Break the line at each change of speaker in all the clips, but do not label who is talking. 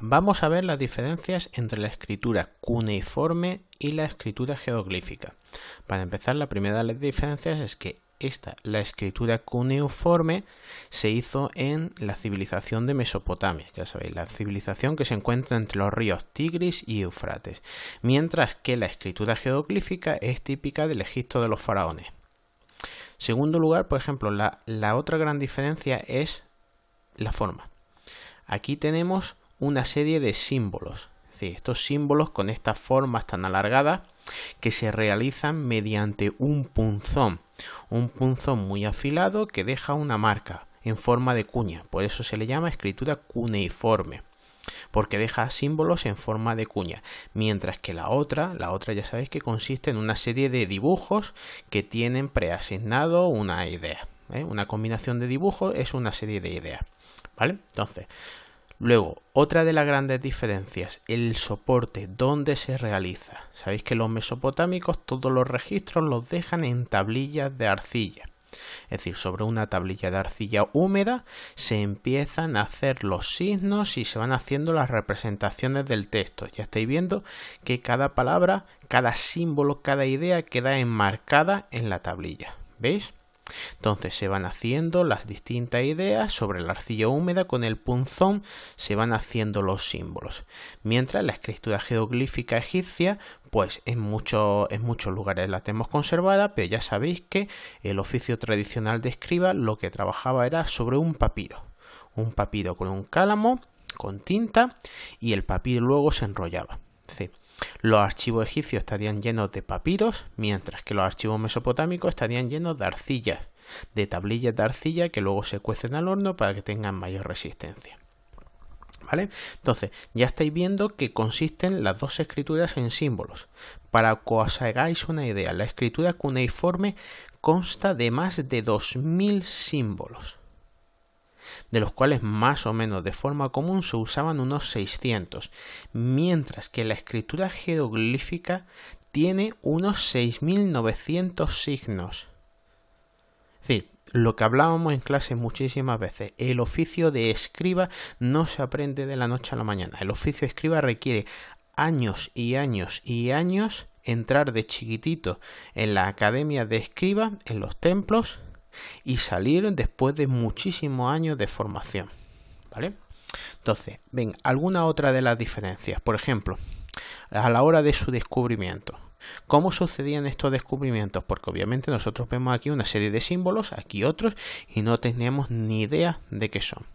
Vamos a ver las diferencias entre la escritura cuneiforme y la escritura jeroglífica. Para empezar, la primera de las diferencias es que la escritura cuneiforme, se hizo en la civilización de Mesopotamia, ya sabéis, la civilización que se encuentra entre los ríos Tigris y Éufrates, mientras que la escritura jeroglífica es típica del Egipto de los faraones. Segundo lugar, por ejemplo, la otra gran diferencia es la forma. Aquí tenemos una serie de símbolos, es decir, estos símbolos con estas formas tan alargadas que se realizan mediante un punzón muy afilado que deja una marca en forma de cuña. Por eso se le llama escritura cuneiforme, porque deja símbolos en forma de cuña, mientras que la otra ya sabéis que consiste en una serie de dibujos que tienen preasignado una idea, Una combinación de dibujos es una serie de ideas, ¿vale? Entonces, luego, otra de las grandes diferencias, el soporte, ¿dónde se realiza? Sabéis que los mesopotámicos todos los registros los dejan en tablillas de arcilla. Es decir, sobre una tablilla de arcilla húmeda se empiezan a hacer los signos y se van haciendo las representaciones del texto. Ya estáis viendo que cada palabra, cada símbolo, cada idea queda enmarcada en la tablilla. ¿Veis? Entonces se van haciendo las distintas ideas sobre la arcilla húmeda, con el punzón se van haciendo los símbolos. Mientras la escritura jeroglífica egipcia, pues en muchos lugares la tenemos conservada, pero ya sabéis que el oficio tradicional de escriba lo que trabajaba era sobre un papiro con un cálamo, con tinta, y el papiro luego se enrollaba. Sí. Los archivos egipcios estarían llenos de papiros, mientras que los archivos mesopotámicos estarían llenos de arcillas, de tablillas de arcilla que luego se cuecen al horno para que tengan mayor resistencia. ¿Vale? Entonces, ya estáis viendo que consisten las dos escrituras en símbolos. Para que os hagáis una idea, la escritura cuneiforme consta de más de 2000 símbolos, de los cuales más o menos de forma común se usaban unos 600, mientras que la escritura jeroglífica tiene unos 6900 signos. Es decir, lo que hablábamos en clase muchísimas veces, el oficio de escriba no se aprende de la noche a la mañana. El oficio de escriba requiere años y años y años entrar de chiquitito en la academia de escriba, en los templos, y salir después de muchísimos años de formación, ¿vale? Entonces, ven, alguna otra de las diferencias, por ejemplo, a la hora de su descubrimiento. ¿Cómo sucedían estos descubrimientos? Porque obviamente nosotros vemos aquí una serie de símbolos, aquí otros, y no tenemos ni idea de qué son.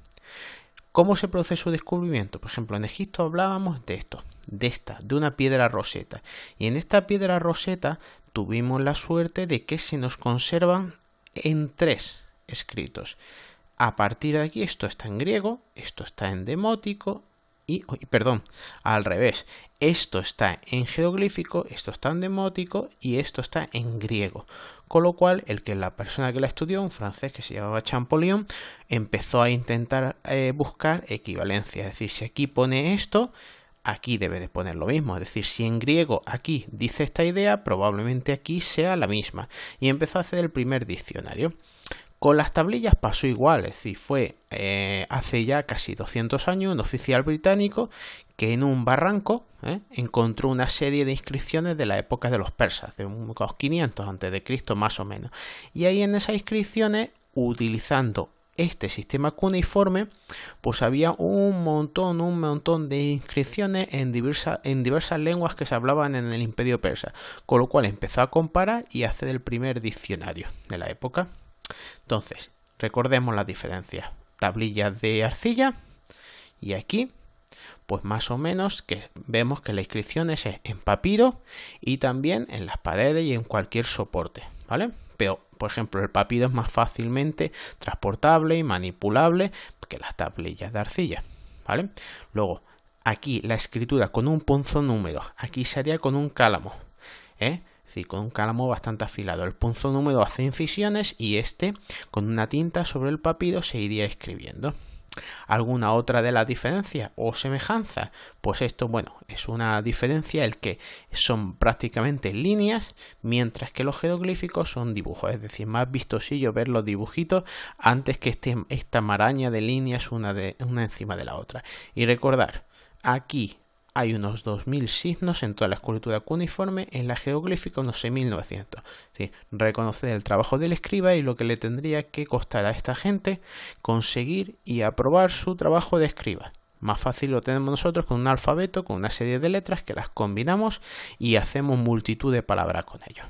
¿Cómo se produce su descubrimiento? Por ejemplo, en Egipto hablábamos de esto, de una piedra roseta, y en esta piedra roseta tuvimos la suerte de que se nos conservan en 3 escritos. A partir de aquí, esto está en griego, esto está en demótico al revés, esto está en jeroglífico, esto está en demótico y esto está en griego. Con lo cual, la persona que la estudió, un francés que se llamaba Champollion, empezó a intentar buscar equivalencia. Es decir, si aquí pone esto, aquí debe de poner lo mismo. Es decir, si en griego aquí dice esta idea, probablemente aquí sea la misma. Y empezó a hacer el primer diccionario. Con las tablillas pasó igual, es decir, fue hace ya casi 200 años un oficial británico que en un barranco encontró una serie de inscripciones de la época de los persas, de unos 500 a.C. más o menos. Y ahí en esas inscripciones, utilizando este sistema cuneiforme, pues había un montón de inscripciones en diversas lenguas que se hablaban en el Imperio Persa, con lo cual empezó a comparar y a hacer el primer diccionario de la época. Entonces, recordemos las diferencias. Tablillas de arcilla, y aquí, pues más o menos que vemos que la inscripción es en papiro y también en las paredes y en cualquier soporte, ¿vale? Pero, por ejemplo, el papiro es más fácilmente transportable y manipulable que las tablillas de arcilla, ¿vale? Luego, aquí la escritura con un punzón húmedo, aquí sería con un cálamo, Sí, con un cálamo bastante afilado. El punzón húmedo hace incisiones y con una tinta sobre el papiro se iría escribiendo. ¿Alguna otra de las diferencias o semejanzas? Pues esto, es una diferencia el que son prácticamente líneas, mientras que los jeroglíficos son dibujos. Es decir, más vistosillo ver los dibujitos antes que esta maraña de líneas una encima de la otra. Y recordar, Aquí hay unos 2000 signos en toda la escritura cuneiforme, en la jeroglífica unos 6900. Sí, reconocer el trabajo del escriba y lo que le tendría que costar a esta gente conseguir y aprobar su trabajo de escriba. Más fácil lo tenemos nosotros con un alfabeto, con una serie de letras que las combinamos y hacemos multitud de palabras con ellos.